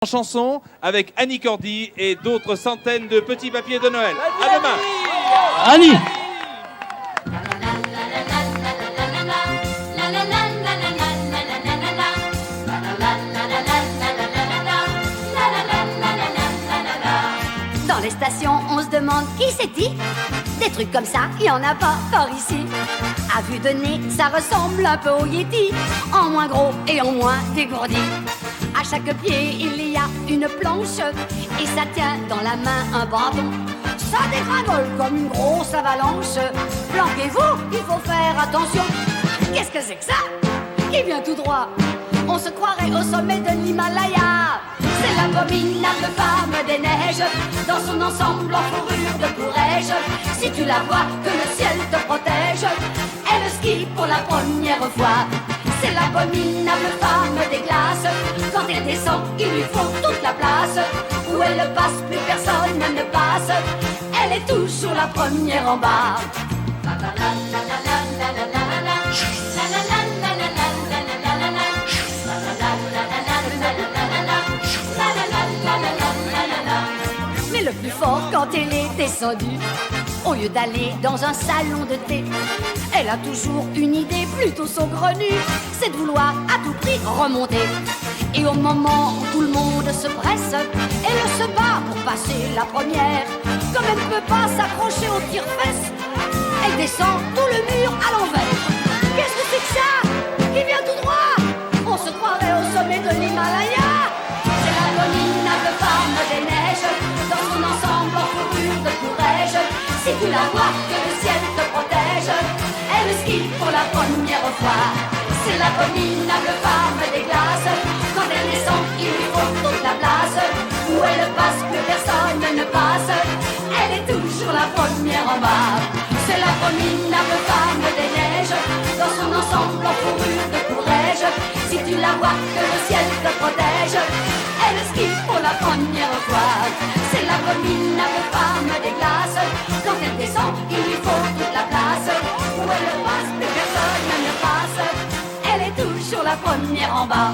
En chanson avec Annie Cordy et d'autres centaines de petits papiers de Noël. À demain. Annie. Dans les stations, on se demande qui c'est qui. Des trucs comme ça, il y en a pas par ici. À vue de nez, ça ressemble un peu au Yeti, en moins gros et en moins dégourdi. À chaque pied, il y a une planche et ça tient dans la main un bâton. Ça dégringole comme une grosse avalanche. Planquez-vous, il faut faire attention. Qu'est-ce que c'est que ça qui vient tout droit? On se croirait au sommet de l'Himalaya. C'est l'abominable femme des neiges, dans son ensemble en fourrure de courage. Si tu la vois, que le ciel te protège. Elle skie pour la première fois. C'est l'abominable femme des glaces. Quand elle descend, il lui faut toute la place. Où elle passe, plus personne ne passe. Elle est toujours la première en bas. Mais le plus fort, quand elle est descendue, au lieu d'aller dans un salon de thé, elle a toujours une idée plutôt saugrenue, c'est de vouloir à tout prix remonter. Et au moment où tout le monde se presse, elle se bat pour passer la première. Comme elle ne peut pas s'accrocher au tire-fesses, elle descend tout le mur à l'envers. Qu'est-ce que c'est que ça qui vient tout droit? On se croirait au sommet de l'Himalaya. C'est l'abominable femme des neiges, dans son ensemble en fourrure de courage. Si tu la vois, que le ciel te protège. Elle skie pour la première fois. C'est l'abominable femme des glaces. Quand elle descend, il lui faut toute la place. Où elle passe, plus personne ne passe. Elle est toujours la première en bas. C'est l'abominable femme des neiges, dans son ensemble en fourrure de courage. Si tu la vois, que le ciel te protège. Elle skie pour la première fois. C'est l'abominable femme des glaces. Quand elle descend, il lui faut toute la place. Où elle passe, plus personne ne passe. Elle est toujours la première en bas.